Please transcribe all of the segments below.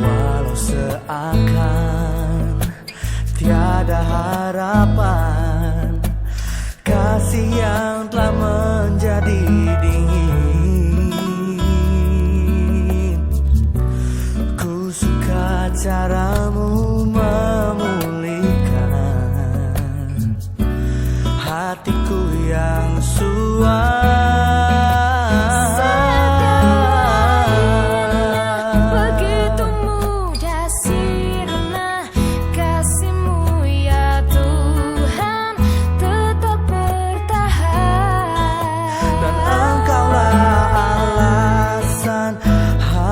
Walau seakan tiada harapan, kasih yang telah menjadi dingin. Ku suka caramu memulihkan hatiku yang suam.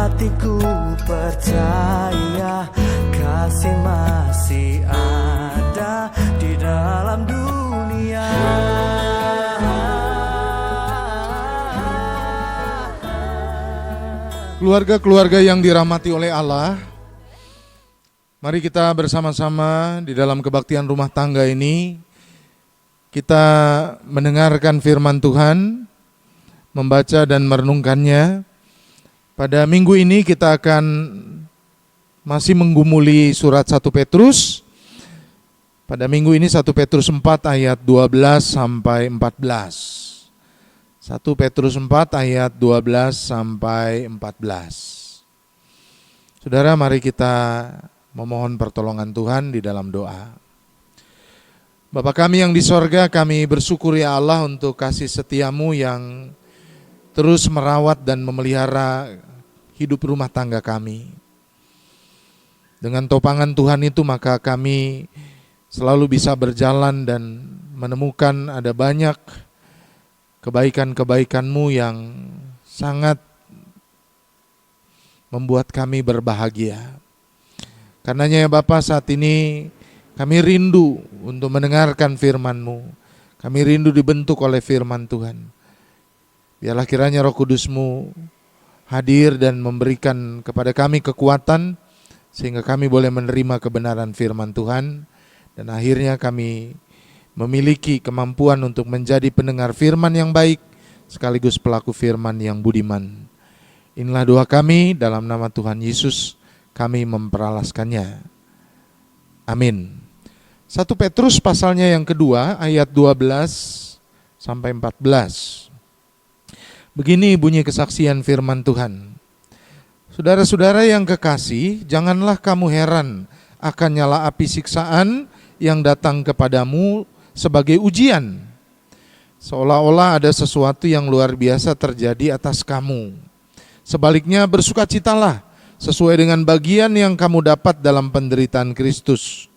Hatiku percaya kasih masih ada di dalam dunia. Keluarga-keluarga yang dirahmati oleh Allah, mari kita bersama-sama di dalam kebaktian rumah tangga ini kita mendengarkan firman Tuhan, membaca dan merenungkannya. Pada minggu ini kita akan masih menggumuli surat 1 Petrus. Pada minggu ini 1 Petrus 4 ayat 12 sampai 14. 1 Petrus 4 ayat 12 sampai 14. Saudara, mari kita memohon pertolongan Tuhan di dalam doa. Bapa kami yang di sorga, kami bersyukur ya Allah untuk kasih setiamu yang terus merawat dan memelihara hidup rumah tangga kami. Dengan topangan Tuhan itu maka kami selalu bisa berjalan dan menemukan ada banyak kebaikan-kebaikan-Mu yang sangat membuat kami berbahagia. Karenanya ya Bapa, saat ini kami rindu untuk mendengarkan firman-Mu. Kami rindu dibentuk oleh firman Tuhan. Biarlah kiranya Roh Kudus-Mu hadir dan memberikan kepada kami kekuatan sehingga kami boleh menerima kebenaran firman Tuhan dan akhirnya kami memiliki kemampuan untuk menjadi pendengar firman yang baik sekaligus pelaku firman yang budiman. Inilah doa kami dalam nama Tuhan Yesus kami memperalaskannya. Amin. 1 Petrus pasalnya yang kedua ayat 12 sampai 14. Begini bunyi kesaksian firman Tuhan. Saudara-saudara yang kekasih, janganlah kamu heran akan nyala api siksaan yang datang kepadamu sebagai ujian. Seolah-olah ada sesuatu yang luar biasa terjadi atas kamu. Sebaliknya bersukacitalah sesuai dengan bagian yang kamu dapat dalam penderitaan Kristus,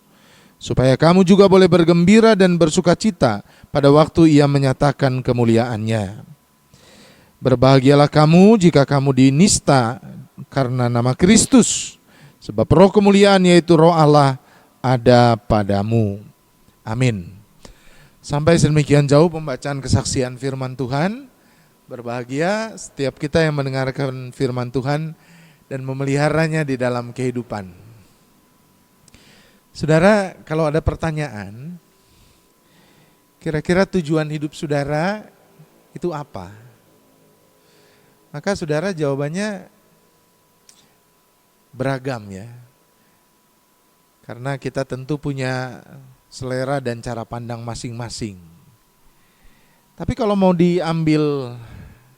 supaya kamu juga boleh bergembira dan bersukacita pada waktu Ia menyatakan kemuliaannya. Berbahagialah kamu jika kamu dinista karena nama Kristus, sebab roh kemuliaan yaitu roh Allah ada padamu. Amin. Sampai sedemikian jauh pembacaan kesaksian firman Tuhan. Berbahagia setiap kita yang mendengarkan firman Tuhan dan memeliharanya di dalam kehidupan. Saudara, kalau ada pertanyaan, kira-kira tujuan hidup saudara itu apa? Maka saudara jawabannya beragam ya. Karena kita tentu punya selera dan cara pandang masing-masing. Tapi kalau mau diambil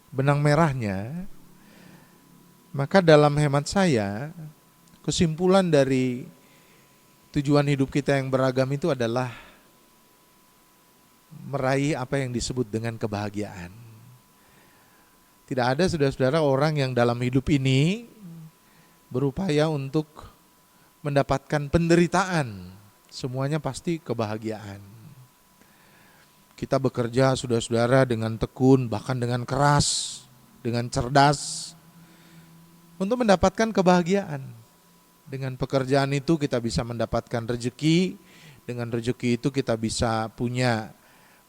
benang merahnya, maka dalam hemat saya, kesimpulan dari tujuan hidup kita yang beragam itu adalah meraih apa yang disebut dengan kebahagiaan. Tidak ada saudara-saudara orang yang dalam hidup ini berupaya untuk mendapatkan penderitaan. Semuanya pasti kebahagiaan. Kita bekerja saudara-saudara dengan tekun, bahkan dengan keras, dengan cerdas untuk mendapatkan kebahagiaan. Dengan pekerjaan itu kita bisa mendapatkan rezeki, dengan rezeki itu kita bisa punya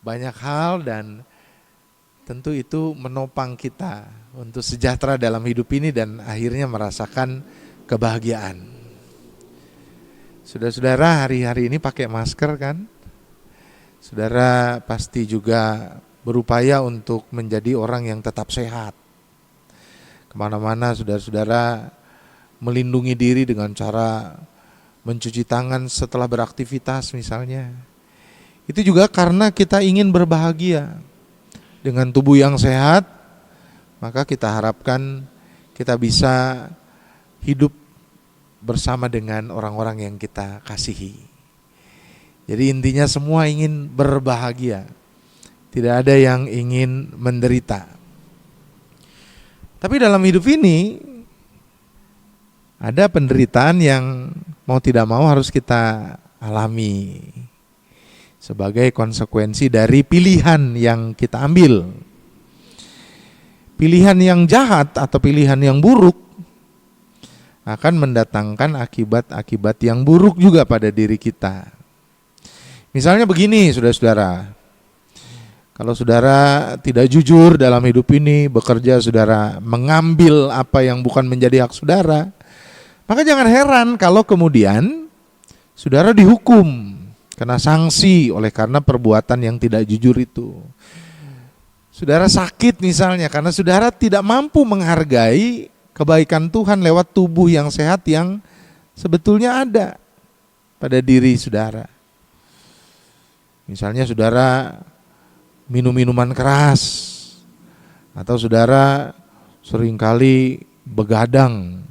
banyak hal dan tentu itu menopang kita untuk sejahtera dalam hidup ini dan akhirnya merasakan kebahagiaan. Saudara-saudara hari-hari ini pakai masker kan? Saudara pasti juga berupaya untuk menjadi orang yang tetap sehat. Kemana-mana saudara-saudara melindungi diri dengan cara mencuci tangan setelah beraktivitas misalnya. Itu juga karena kita ingin berbahagia. Dengan tubuh yang sehat, maka kita harapkan kita bisa hidup bersama dengan orang-orang yang kita kasihi. Jadi intinya semua ingin berbahagia. Tidak ada yang ingin menderita. Tapi dalam hidup ini ada penderitaan yang mau tidak mau harus kita alami sebagai konsekuensi dari pilihan yang kita ambil. Pilihan yang jahat atau pilihan yang buruk akan mendatangkan akibat-akibat yang buruk juga pada diri kita. Misalnya begini, saudara-saudara. Kalau saudara tidak jujur dalam hidup ini, bekerja saudara mengambil apa yang bukan menjadi hak saudara, maka jangan heran kalau kemudian saudara dihukum, kena sanksi oleh karena perbuatan yang tidak jujur itu. Saudara sakit misalnya karena saudara tidak mampu menghargai kebaikan Tuhan lewat tubuh yang sehat yang sebetulnya ada pada diri saudara. Misalnya saudara minum minuman keras, atau saudara seringkali begadang,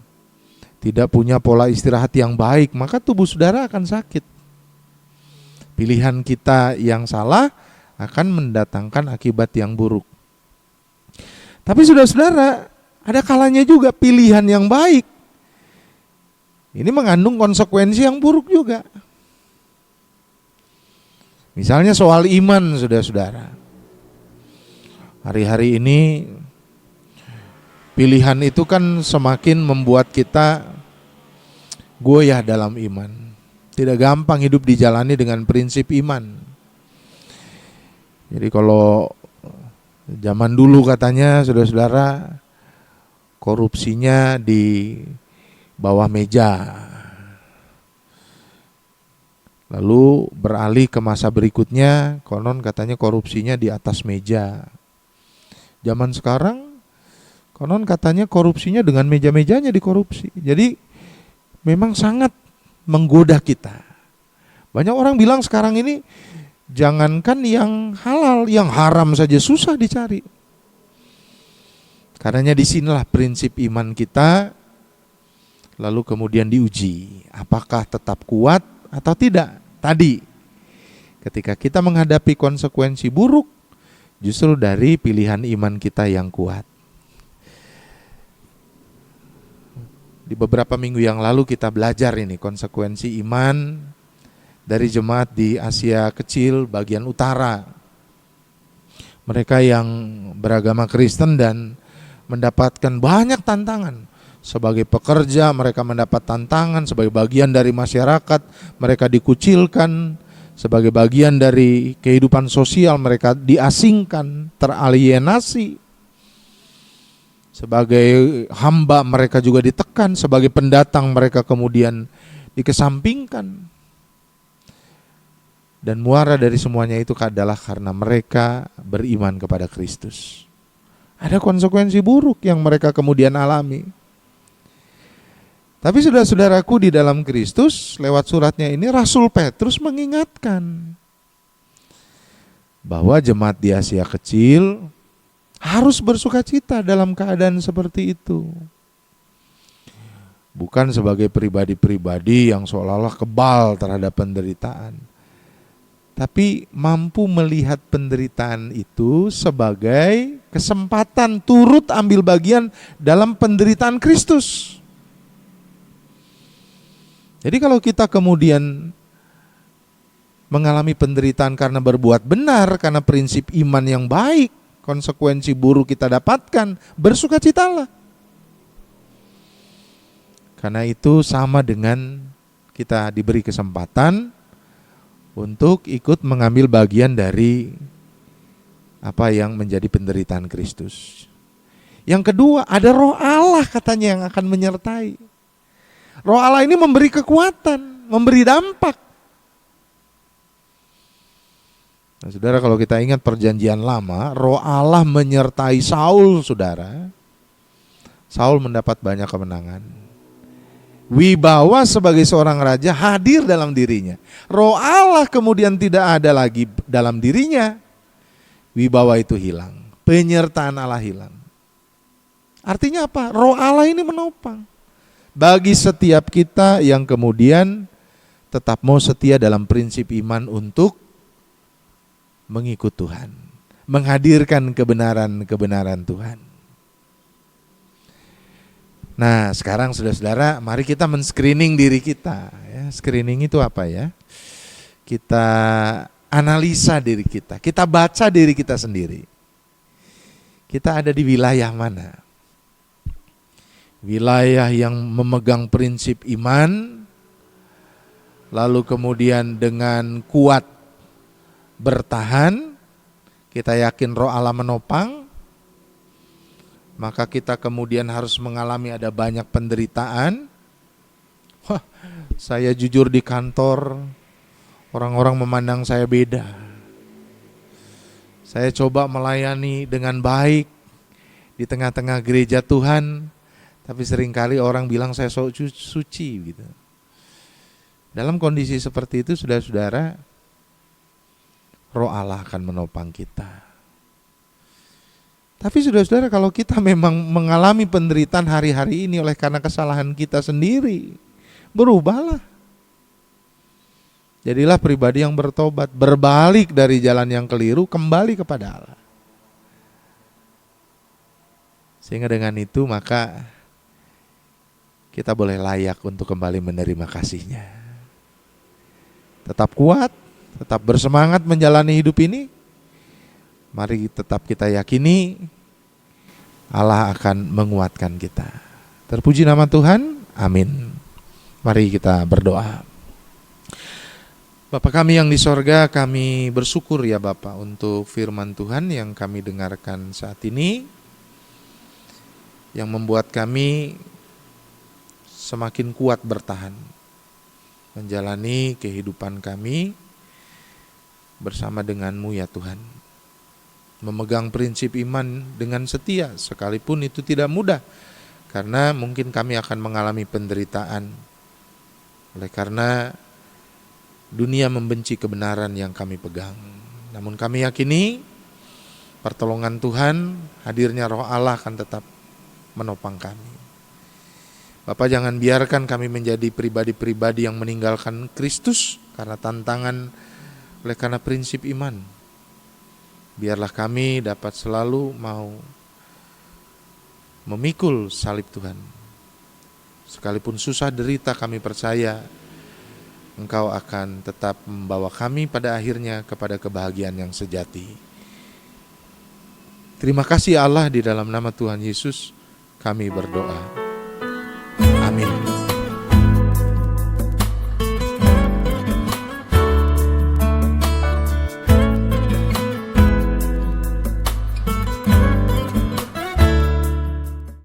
tidak punya pola istirahat yang baik, maka tubuh saudara akan sakit. Pilihan kita yang salah akan mendatangkan akibat yang buruk. Tapi saudara-saudara, ada kalanya juga pilihan yang baik ini mengandung konsekuensi yang buruk juga. Misalnya soal iman, saudara-saudara. Hari-hari ini pilihan itu kan semakin membuat kita goyah dalam iman. Tidak gampang hidup dijalani dengan prinsip iman. Jadi kalau zaman dulu katanya saudara-saudara, korupsinya di bawah meja. Lalu beralih ke masa berikutnya, konon katanya korupsinya di atas meja. Zaman sekarang konon katanya korupsinya dengan meja-mejanya dikorupsi. Jadi memang sangat menggoda kita. Banyak orang bilang sekarang ini jangankan yang halal, yang haram saja susah dicari. Karenanya disinilah prinsip iman kita lalu kemudian diuji. Apakah tetap kuat atau tidak? Tadi ketika kita menghadapi konsekuensi buruk, justru dari pilihan iman kita yang kuat. Di beberapa minggu yang lalu kita belajar ini konsekuensi iman dari jemaat di Asia Kecil bagian utara. Mereka yang beragama Kristen dan mendapatkan banyak tantangan. Sebagai pekerja mereka mendapat tantangan, sebagai bagian dari masyarakat mereka dikucilkan, sebagai bagian dari kehidupan sosial mereka diasingkan, teralienasi. Sebagai hamba mereka juga ditekan, sebagai pendatang mereka kemudian dikesampingkan. Dan muara dari semuanya itu adalah karena mereka beriman kepada Kristus. Ada konsekuensi buruk yang mereka kemudian alami. Tapi saudara-saudaraku di dalam Kristus, lewat suratnya ini Rasul Petrus mengingatkan bahwa jemaat di Asia Kecil harus bersukacita dalam keadaan seperti itu. Bukan sebagai pribadi-pribadi yang seolah-olah kebal terhadap penderitaan, tapi mampu melihat penderitaan itu sebagai kesempatan turut ambil bagian dalam penderitaan Kristus. Jadi kalau kita kemudian mengalami penderitaan karena berbuat benar, karena prinsip iman yang baik, konsekuensi buruk kita dapatkan, bersukacitalah. Karena itu sama dengan kita diberi kesempatan untuk ikut mengambil bagian dari apa yang menjadi penderitaan Kristus. Yang kedua, ada Roh Allah katanya yang akan menyertai. Roh Allah ini memberi kekuatan, memberi dampak. Nah, saudara, kalau kita ingat perjanjian lama, Roh Allah menyertai Saul, saudara. Saul mendapat banyak kemenangan. Wibawa sebagai seorang raja hadir dalam dirinya. Roh Allah kemudian tidak ada lagi dalam dirinya. Wibawa itu hilang. Penyertaan Allah hilang. Artinya apa? Roh Allah ini menopang. Bagi setiap kita yang kemudian tetap mau setia dalam prinsip iman untuk mengikut Tuhan. Menghadirkan kebenaran-kebenaran Tuhan. Nah, sekarang saudara-saudara, mari kita men-screening diri kita. Ya, screening itu apa ya? Kita analisa diri kita, kita baca diri kita sendiri. Kita ada di wilayah mana? Wilayah yang memegang prinsip iman, lalu kemudian dengan kuat bertahan, kita yakin roh Allah menopang, maka kita kemudian harus mengalami ada banyak penderitaan. Wah, saya jujur di kantor, orang-orang memandang saya beda. Saya coba melayani dengan baik di tengah-tengah gereja Tuhan, tapi seringkali orang bilang saya sok suci gitu. Dalam kondisi seperti itu, saudara-saudara, roh Allah akan menopang kita. Tapi saudara-saudara, kalau kita memang mengalami penderitaan hari-hari ini oleh karena kesalahan kita sendiri, berubahlah. Jadilah pribadi yang bertobat, berbalik dari jalan yang keliru, kembali kepada Allah. Sehingga dengan itu maka kita boleh layak untuk kembali menerima kasih-Nya. Tetap kuat, tetap bersemangat menjalani hidup ini. Mari tetap kita yakini Allah akan menguatkan kita. Terpuji nama Tuhan, amin. Mari kita berdoa. Bapa kami yang di sorga, kami bersyukur ya Bapa untuk firman Tuhan yang kami dengarkan saat ini, yang membuat kami semakin kuat bertahan menjalani kehidupan kami bersama denganmu ya Tuhan. Memegang prinsip iman dengan setia, sekalipun itu tidak mudah, karena mungkin kami akan mengalami penderitaan, oleh karena dunia membenci kebenaran yang kami pegang. Namun kami yakini pertolongan Tuhan, hadirnya roh Allah akan tetap menopang kami. Bapak, jangan biarkan kami menjadi pribadi-pribadi yang meninggalkan Kristus karena tantangan, oleh karena prinsip iman. Biarlah kami dapat selalu mau memikul salib Tuhan. Sekalipun susah derita, kami percaya Engkau akan tetap membawa kami pada akhirnya kepada kebahagiaan yang sejati. Terima kasih Allah, di dalam nama Tuhan Yesus kami berdoa.